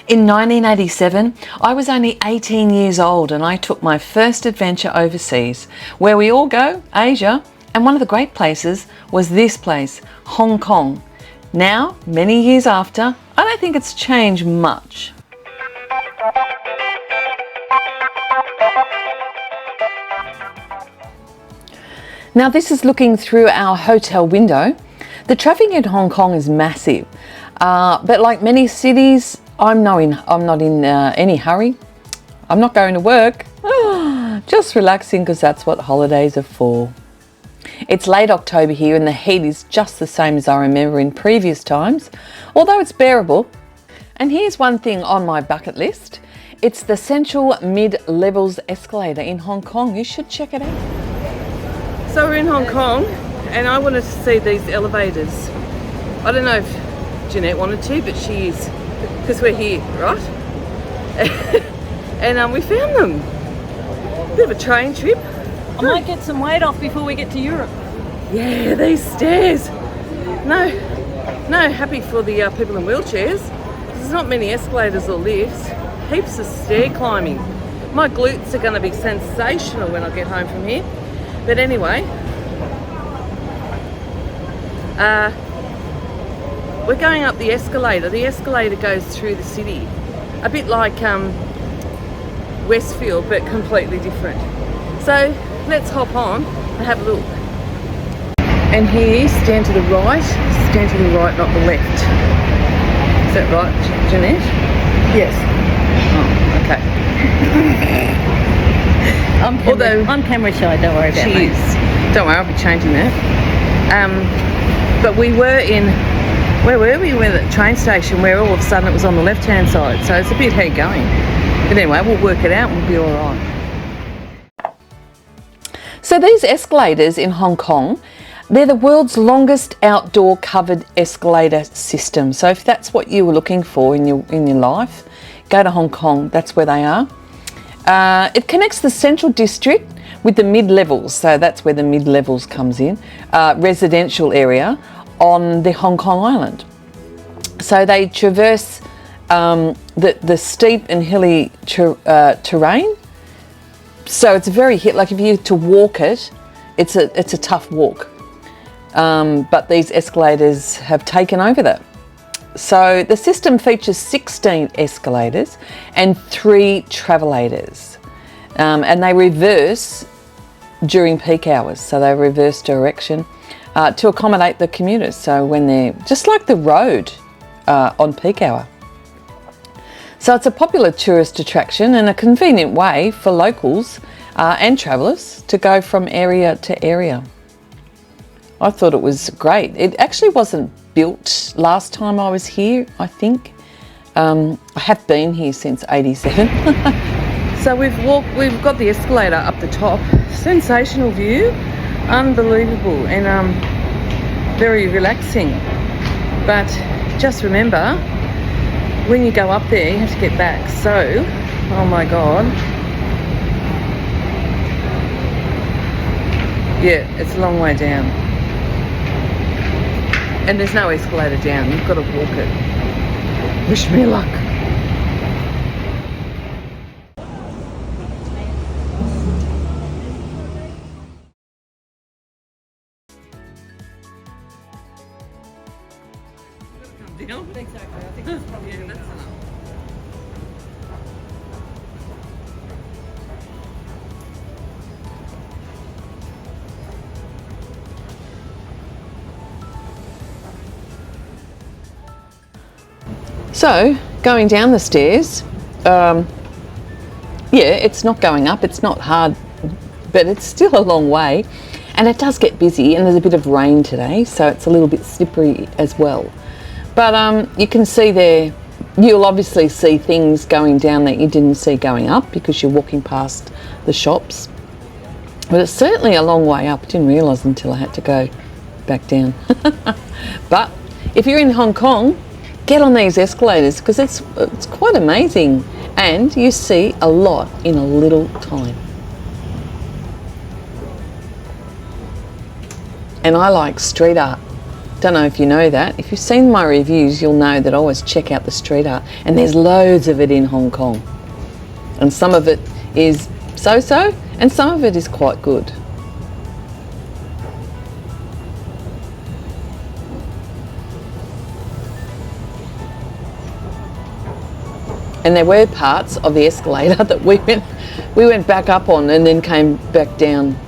In 1987, I was only 18 years old and I took my first adventure overseas. Where we all go, Asia, and one of the great places was this place, Hong Kong. Now, many years after, I don't think it's changed much. Now this is looking through our hotel window. The traffic in Hong Kong is massive, but like many cities, I'm not in any hurry. I'm not going to work, just relaxing because that's what holidays are for. It's late October here and the heat is just the same as I remember in previous times, although it's bearable. And here's one thing on my bucket list. It's the Central Mid-Levels escalator in Hong Kong. You should check it out. So we're in Hong Kong and I wanted to see these elevators. I don't know if Jeanette wanted to, but she is, because we're here, right? And we found them. Bit of a train trip. I might get some weight off before we get to Europe. Yeah, these stairs. No, happy for the people in wheelchairs. There's not many escalators or lifts. Heaps of stair climbing. My glutes are going to be sensational when I get home from here. But anyway, we're going up the escalator. The escalator goes through the city. A bit like Westfield, but completely different. So let's hop on and have a look. And here, stand to the right, not the left. Is that right, Jeanette? Yes. Oh, okay. I'm camera shy, don't worry about she me. is. Don't worry, I'll be changing that. But we were in, where were we? We were at the train station where all of a sudden it was on the left-hand side. So it's a bit head going. But anyway, we'll work it out and we'll be all right. So these escalators in Hong Kong, they're the world's longest outdoor covered escalator system. So if that's what you were looking for in your life, go to Hong Kong, that's where they are. It connects the central district with the mid-levels, so that's where the mid-levels comes in, residential area on the Hong Kong island. So they traverse the steep and hilly terrain. So it's very like if you were to walk it, it's a tough walk. But these escalators have taken over that. So the system features 16 escalators and 3 travelators. And they reverse during peak hours. So they reverse direction to accommodate the commuters. So when they're just like the road on peak hour. So it's a popular tourist attraction and a convenient way for locals and travellers to go from area to area. I thought it was great. It actually wasn't built last time I was here, I think. I have been here since '87. So we've got the escalator up the top. Sensational view, unbelievable, and very relaxing. But just remember, when you go up there, you have to get back. So, oh my God. Yeah, it's a long way down. And there's no escalator down, you've got to walk it. Wish me luck. Exactly, I think that's probably enough. So, going down the stairs, yeah, it's not going up, it's not hard, but it's still a long way. And it does get busy, and there's a bit of rain today, so it's a little bit slippery as well. But you can see there, you'll obviously see things going down that you didn't see going up because you're walking past the shops. But it's certainly a long way up. I didn't realise until I had to go back down. But if you're in Hong Kong, get on these escalators because it's quite amazing, and you see a lot in a little time. And I like street art, Don't know if you know that. If you've seen my reviews, you'll know that I always check out the street art, and there's loads of it in Hong Kong. And some of it is so-so, and some of it is quite good. And there were parts of the escalator that we went back up on and then came back down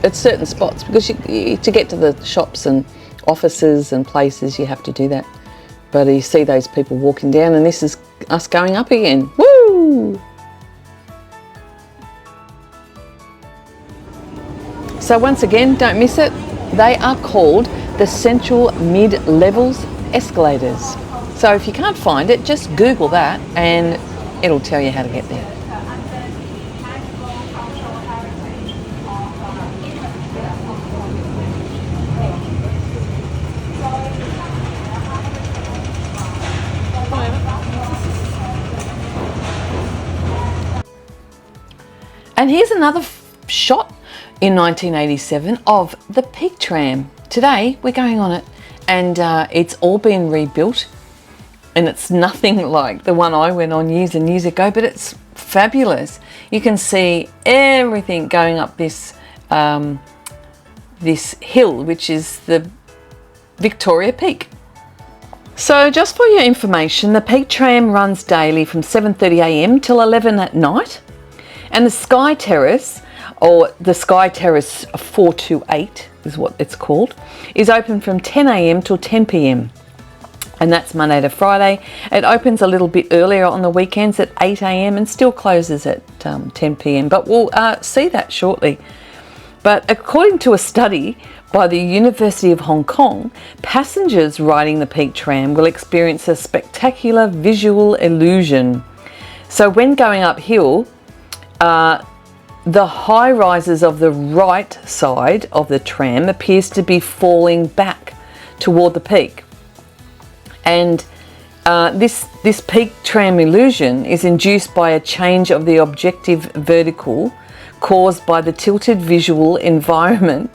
at certain spots, because to get to the shops and offices and places, you have to do that. But you see those people walking down, and this is us going up again. Woo! So once again, don't miss it. They are called the Central Mid-Levels Escalators. So if you can't find it, just Google that and it'll tell you how to get there. And here's another shot in 1987 of the Peak Tram. Today we're going on it, and it's all been rebuilt. And it's nothing like the one I went on years and years ago, but it's fabulous. You can see everything going up this this hill, which is the Victoria Peak. So just for your information, the Peak Tram runs daily from 7:30 a.m. till 11 at night, and the Sky Terrace, or the Sky Terrace 428 is what it's called, is open from 10 a.m. till 10 p.m. and that's Monday to Friday. It opens a little bit earlier on the weekends at 8 a.m. and still closes at 10 p.m. But we'll see that shortly. But according to a study by the University of Hong Kong, passengers riding the Peak Tram will experience a spectacular visual illusion. So when going uphill, the high rises of the right side of the tram appears to be falling back toward the peak. And this Peak Tram illusion is induced by a change of the objective vertical caused by the tilted visual environment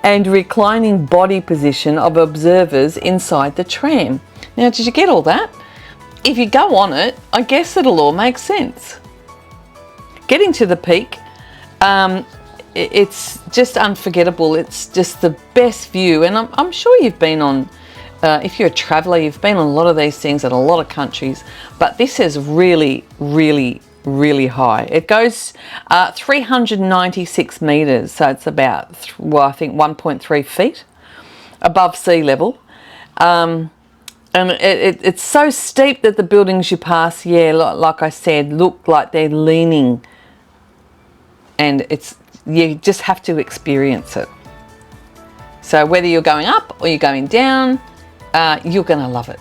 and reclining body position of observers inside the tram. Now, did you get all that? If you go on it, I guess it'll all make sense. Getting to the peak, it's just unforgettable. It's just the best view, and I'm sure you've been on, if you're a traveller, you've been on a lot of these things in a lot of countries, but this is really, really, really high. It goes 396 metres, so it's about, well, I think 1.3 feet above sea level. And it's so steep that the buildings you pass, yeah, like I said, look like they're leaning, and you just have to experience it. So whether you're going up or you're going down, you're going to love it.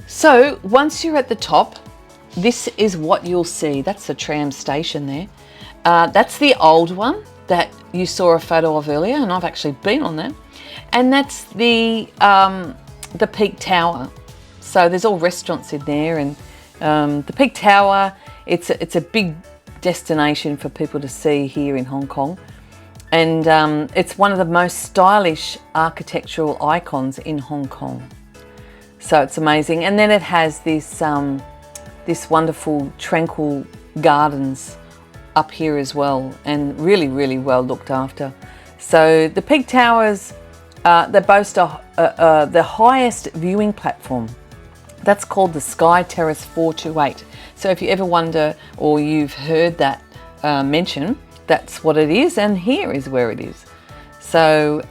So once you're at the top, this is what you'll see. That's the tram station there. That's the old one that you saw a photo of earlier, and I've actually been on that. And that's the Peak Tower. So there's all restaurants in there, and the Peak Tower, it's a big destination for people to see here in Hong Kong. And it's one of the most stylish architectural icons in Hong Kong. So it's amazing. And then it has this wonderful tranquil gardens up here as well, and really, really well looked after. So the Peak Towers, they boast the highest viewing platform. That's called the Sky Terrace 428. So if you ever wonder, or you've heard that mention, that's what it is, and here is where it is. So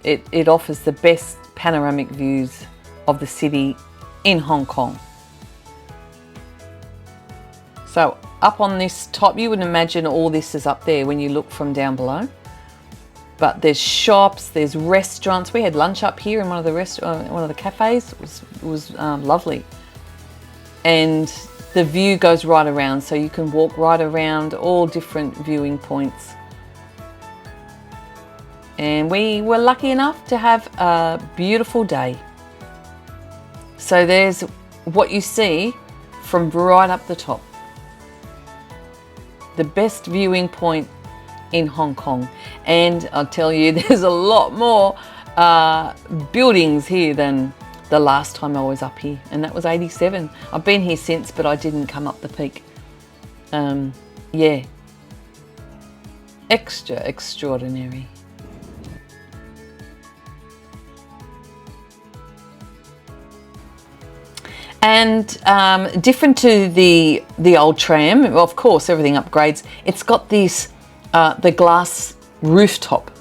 it offers the best panoramic views of the city in Hong Kong. So up on this top, you would imagine all this is up there when you look from down below. But there's shops, there's restaurants. We had lunch up here in one of the cafes. It was lovely. And the view goes right around, so you can walk right around all different viewing points. and we were lucky enough to have a beautiful day. So there's what you see from right up the top. The best viewing point in Hong Kong, and I'll tell you, there's a lot more buildings here than the last time I was up here, and that was 87. I've been here since, but I didn't come up the peak. Yeah, extraordinary. And different to the old tram, of course, everything upgrades. It's got this the glass rooftop,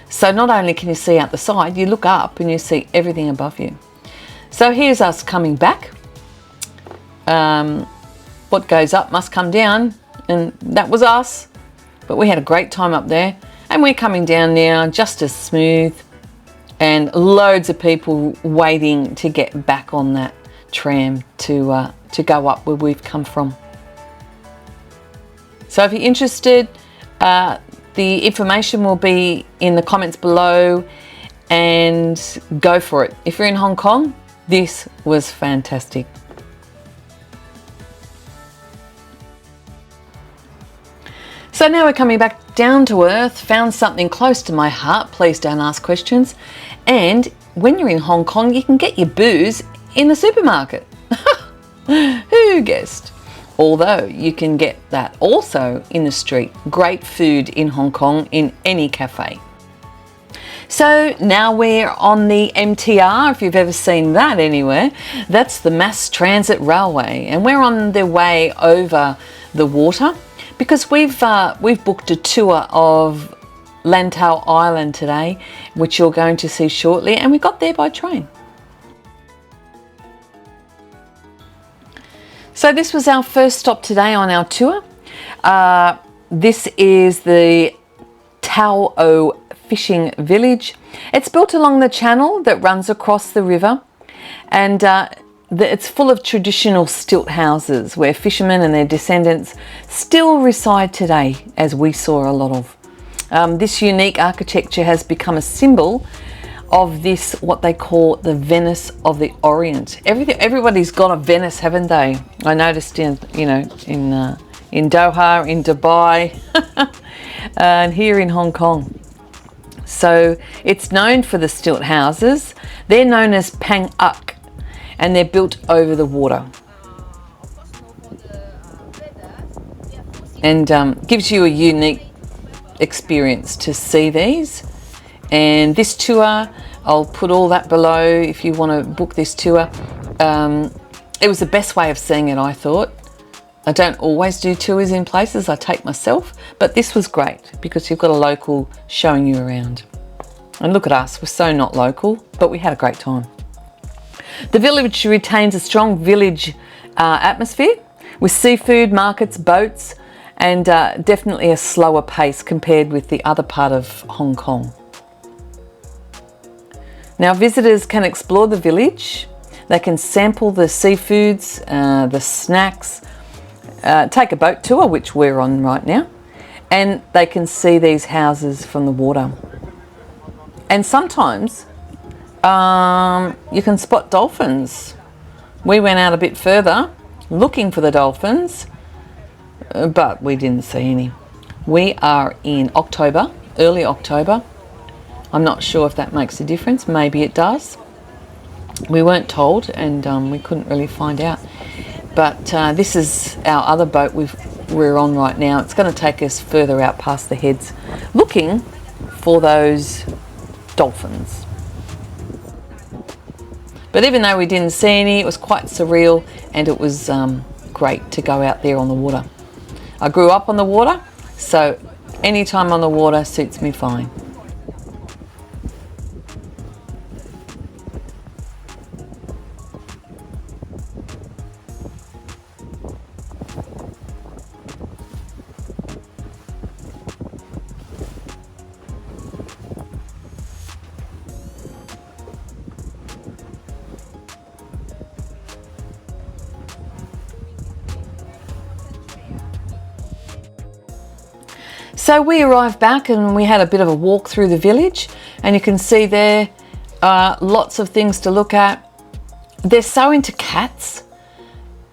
so not only can you see out the side, you look up and you see everything above you. So here's us coming back. What goes up must come down, and that was us. But we had a great time up there, and we're coming down now just as smooth, and loads of people waiting to get back on that tram to go up where we've come from. So if you're interested, the information will be in the comments below, and go for it. If you're in Hong Kong, this was fantastic. So now we're coming back down to earth, found something close to my heart, please don't ask questions. And when you're in Hong Kong, you can get your booze in the supermarket. Who guessed? Although you can get that also in the street. Great food in Hong Kong in any cafe. So now we're on the MTR, if you've ever seen that anywhere. That's the Mass Transit Railway, and we're on the way over the water because we've booked a tour of Lantau Island today, which you're going to see shortly, and we got there by train. So this was our first stop today on our tour. This is the Tao fishing village. It's built along the channel that runs across the river, and it's full of traditional stilt houses where fishermen and their descendants still reside today, as we saw a lot of. This unique architecture has become a symbol of this, what they call the Venice of the Orient. Everybody's got a Venice, haven't they? I noticed in Doha, in Dubai, and here in Hong Kong. So it's known for the stilt houses. They're known as Pang Uk, and they're built over the water. And gives you a unique experience to see these. And this tour, I'll put all that below if you want to book this tour. It was the best way of seeing it, I thought. I don't always do tours in places, I take myself, but this was great because you've got a local showing you around. And look at us, we're so not local, but we had a great time. The village retains a strong village atmosphere with seafood, markets, boats, and definitely a slower pace compared with the other part of Hong Kong. Now visitors can explore the village, they can sample the seafoods, the snacks, take a boat tour, which we're on right now, and they can see these houses from the water. And sometimes you can spot dolphins. We went out a bit further looking for the dolphins, but we didn't see any. We are in October, early October. I'm not sure if that makes a difference. Maybe it does. We weren't told, and we couldn't really find out. But this is our other boat we're on right now. It's going to take us further out past the heads, looking for those dolphins. But even though we didn't see any, it was quite surreal, and it was great to go out there on the water. I grew up on the water, so any time on the water suits me fine. So we arrived back and we had a bit of a walk through the village. And you can see there lots of things to look at. They're so into cats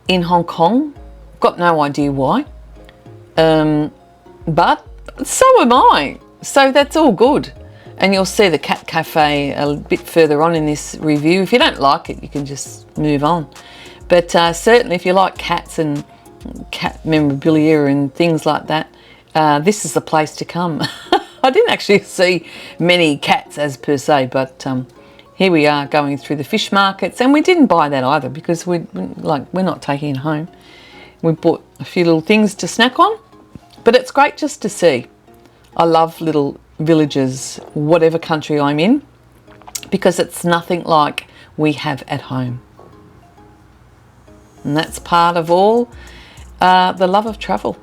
in Hong Kong. Got no idea why. But so am I. So that's all good. And you'll see the cat cafe a bit further on in this review. If you don't like it, you can just move on. But certainly if you like cats and cat memorabilia and things like that, this is the place to come. I didn't actually see many cats as per se, but here we are going through the fish markets, and we didn't buy that either because we're not taking it home. We bought a few little things to snack on, but it's great just to see. I love little villages, whatever country I'm in, because it's nothing like we have at home. And that's part of all the love of travel.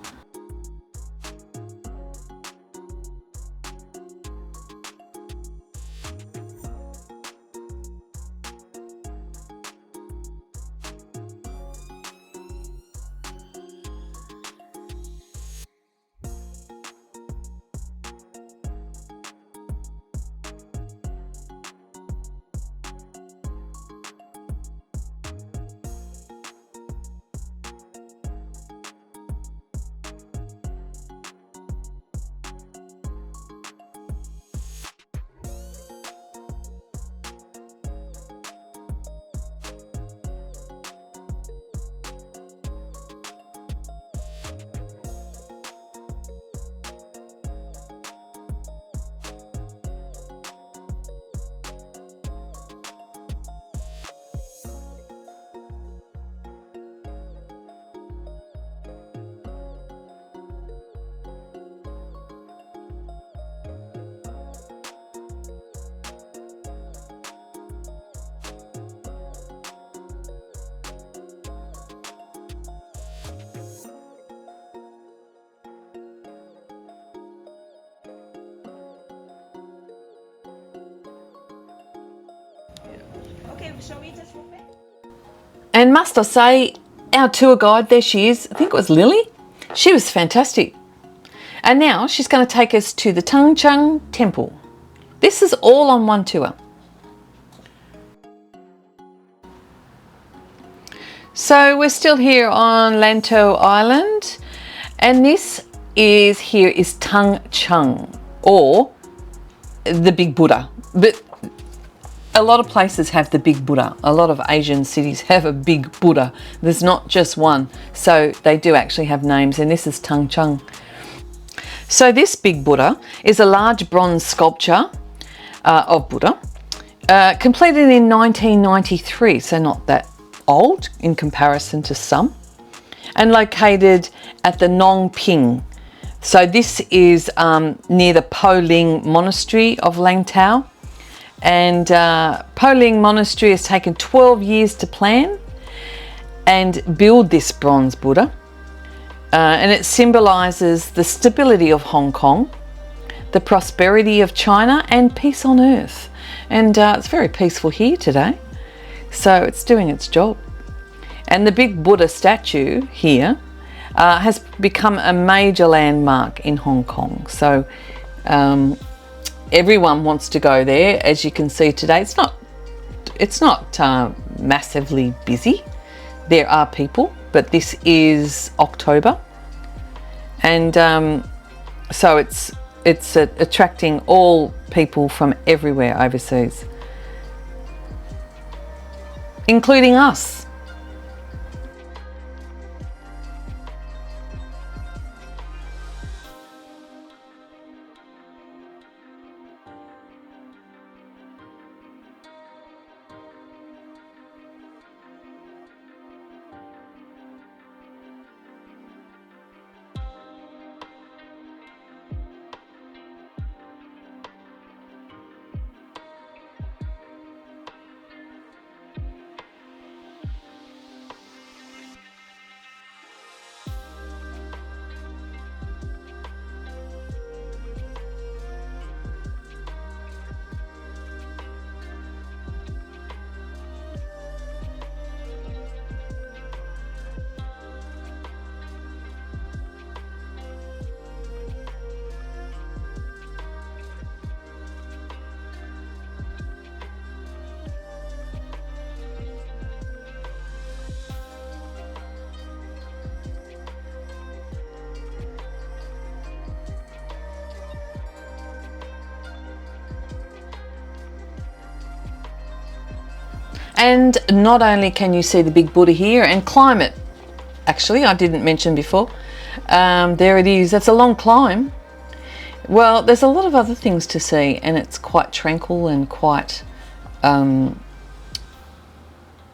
And must I say, our tour guide, there she is, I think it was Lily, she was fantastic. And now she's going to take us to the Tengcheng Temple. This is all on one tour. So we're still here on Lantou Island, and this is Tengcheng, or the Big Buddha. But a lot of places have the Big Buddha. A lot of Asian cities have a Big Buddha. There's not just one. So they do actually have names, and this is Tengcheng. So this Big Buddha is a large bronze sculpture of Buddha, completed in 1993, so not that old in comparison to some, and located at the Nong Ping. So this is near the Po Ling Monastery of Langtao. And Po Ling Monastery has taken 12 years to plan and build this bronze Buddha. And it symbolises the stability of Hong Kong, the prosperity of China, and peace on earth. And it's very peaceful here today, so it's doing its job. And the big Buddha statue here has become a major landmark in Hong Kong. So everyone wants to go there. As you can see today, it's not massively busy. There are people, but this is October, and so it's attracting all people from everywhere overseas, including us. And not only can you see the big Buddha here and climb it, actually I didn't mention before, there it is. That's a long climb. Well, there's a lot of other things to see, and it's quite tranquil and quite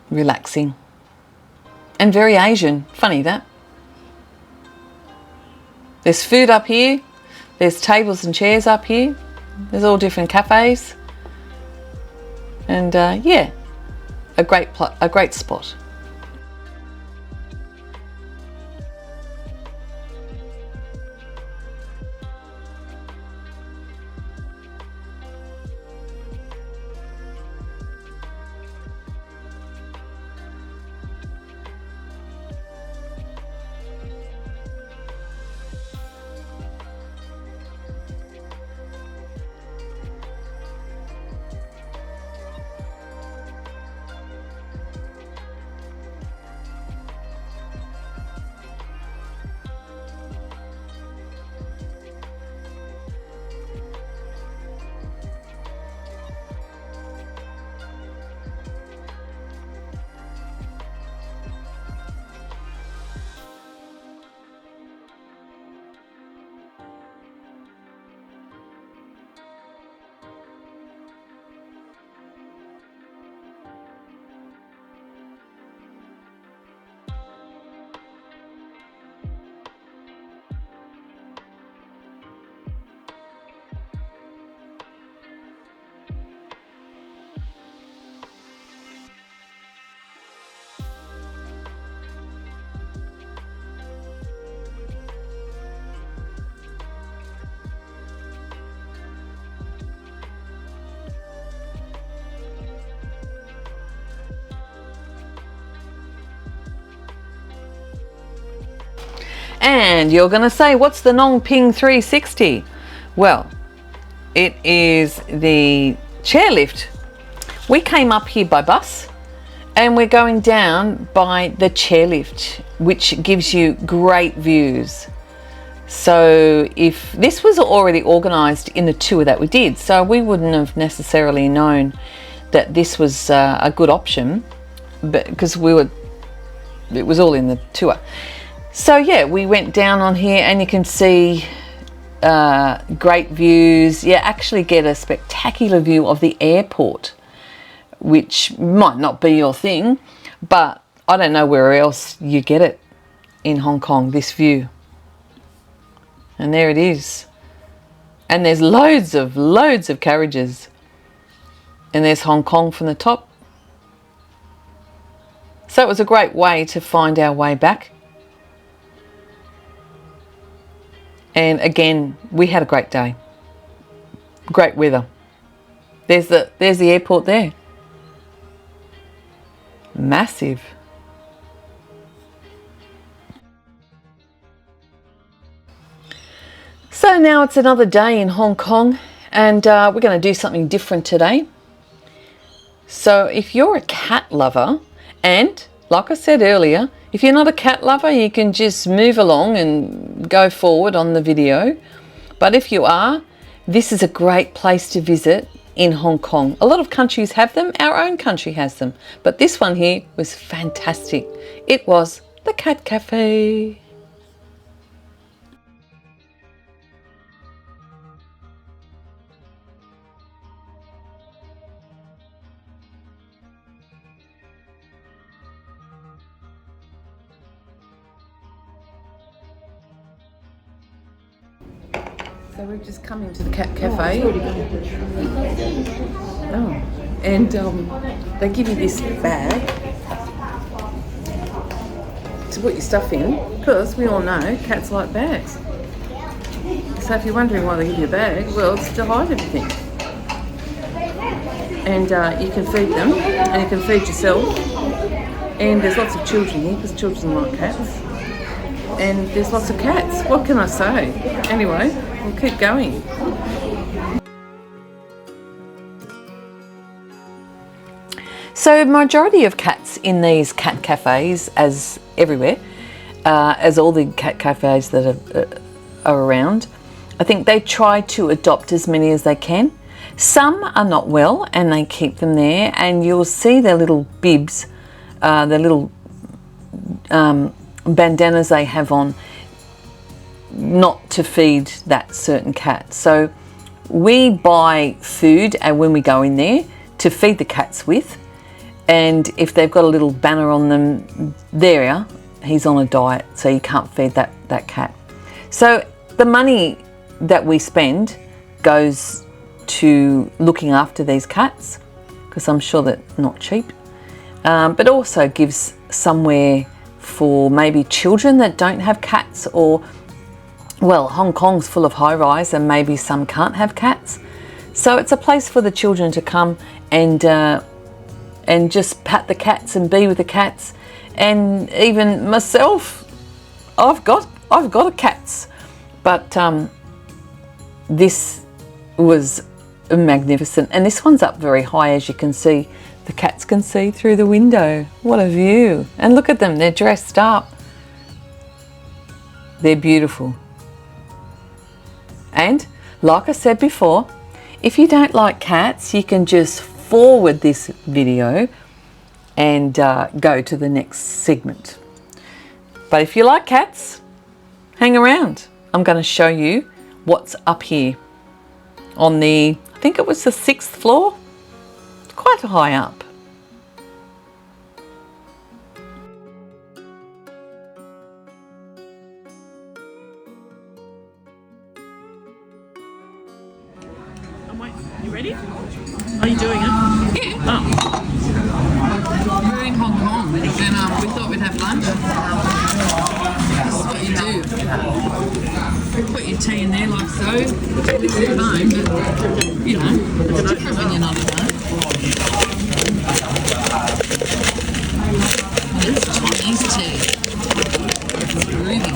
relaxing and very Asian. Funny that. There's food up here, there's tables and chairs up here, there's all different cafes, and yeah, a great spot. And you're going to say, what's the Nong Ping 360? Well, it is the chairlift. We came up here by bus and we're going down by the chairlift, which gives you great views. So if this was already organised in the tour that we did, so we wouldn't have necessarily known that this was a good option, but because it was all in the tour. So yeah, we went down on here and you can see great views. You actually get a spectacular view of the airport, which might not be your thing, but I don't know where else you get it in Hong Kong, this view. And there it is. And there's loads of carriages. And there's Hong Kong from the top. So it was a great way to find our way back. And again, we had a great day. Great weather. There's the airport there. Massive. So now it's another day in Hong Kong, and we're going to do something different today. So if you're a cat lover, and like I said earlier, if you're not a cat lover, you can just move along and go forward on the video. But if you are, this is a great place to visit in Hong Kong. A lot of countries have them. Our own country has them. But this one here was fantastic. It was the Cat Cafe. So we've just come into the Cat Cafe. Oh, and they give you this bag to put your stuff in, because we all know cats like bags. So if you're wondering why they give you a bag, well, it's to hide everything. And you can feed them, and you can feed yourself. And there's lots of children here, because children like cats. And there's lots of cats. What can I say? Anyway, we'll keep going. So majority of cats in these cat cafes, as everywhere, as all the cat cafes that are around, I think they try to adopt as many as they can. Some are not well and they keep them there, and you'll see their little bibs, their little bandanas they have on, not to feed that certain cat. So we buy food when we go in there to feed the cats with, and if they've got a little banner on them, there, he's on a diet, so you can't feed that cat. So the money that we spend goes to looking after these cats, because I'm sure they're not cheap, but also gives somewhere for maybe children that don't have cats, or, well, Hong Kong's full of high-rise and maybe some can't have cats. So it's a place for the children to come and just pat the cats and be with the cats. And even myself, I've got a cats, but this was magnificent. And this one's up very high, as you can see. The cats can see through the window. What a view. And look at them, they're dressed up. They're beautiful. And like I said before, if you don't like cats, you can just forward this video and go to the next segment. But if you like cats, hang around. I'm going to show you what's up here on the, I think it was the 6th floor. It's quite high up. You ready? Are you doing it? Yeah. Oh. We're in Hong Kong and we thought we'd have lunch. This is what you do. Put your tea in there like so. It's at home, but you know, it's different when you're not at home. This is Chinese tea. It's groovy.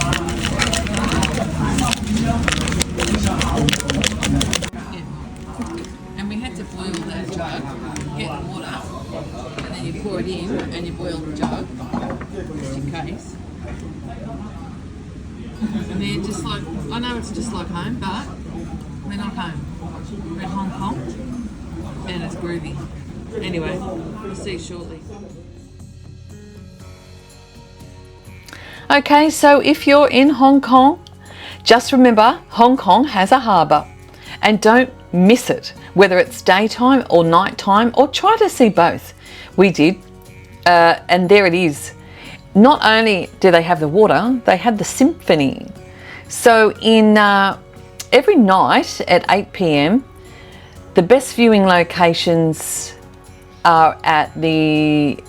And we had to boil that jug, get the water, and then you pour it in and you boil the jug, just in case. And they're just like, I know it's just like home, but we're not home. We're in Hong Kong, and it's groovy. Anyway, we'll see you shortly. Okay, so if you're in Hong Kong, just remember Hong Kong has a harbour, and don't miss it, whether it's daytime or nighttime, or try to see both. We did, and there it is. Not only do they have the water, they have the symphony. So in every night at 8 p.m, the best viewing locations are at the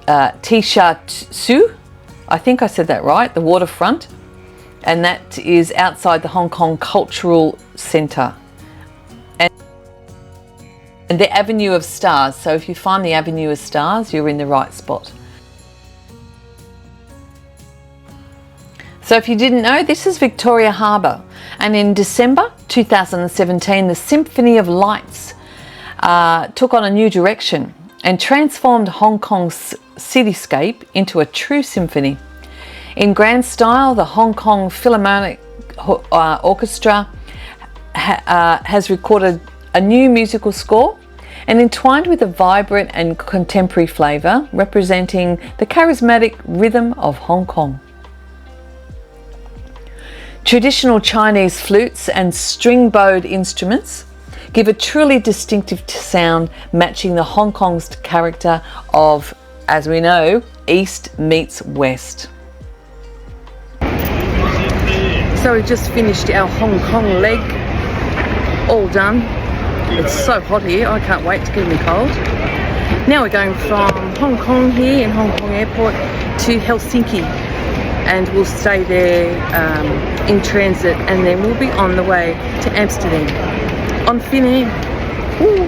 Tisha Tzu, I think I said that right, the waterfront, and that is outside the Hong Kong Cultural Centre. And the Avenue of Stars, so if you find the Avenue of Stars, you're in the right spot. So if you didn't know, this is Victoria Harbour, and in December 2017 the Symphony of Lights took on a new direction and transformed Hong Kong's cityscape into a true symphony. In grand style, the Hong Kong Philharmonic Orchestra has recorded a new musical score, and entwined with a vibrant and contemporary flavour representing the charismatic rhythm of Hong Kong. Traditional Chinese flutes and string-bowed instruments give a truly distinctive sound, matching the Hong Kong's character of, as we know, East meets West. So we just finished our Hong Kong leg, all done. It's so hot here, I can't wait to get in the cold. Now we're going from Hong Kong here in Hong Kong Airport to Helsinki, and we'll stay there in transit, and then we'll be on the way to Amsterdam on Finnair. Woo.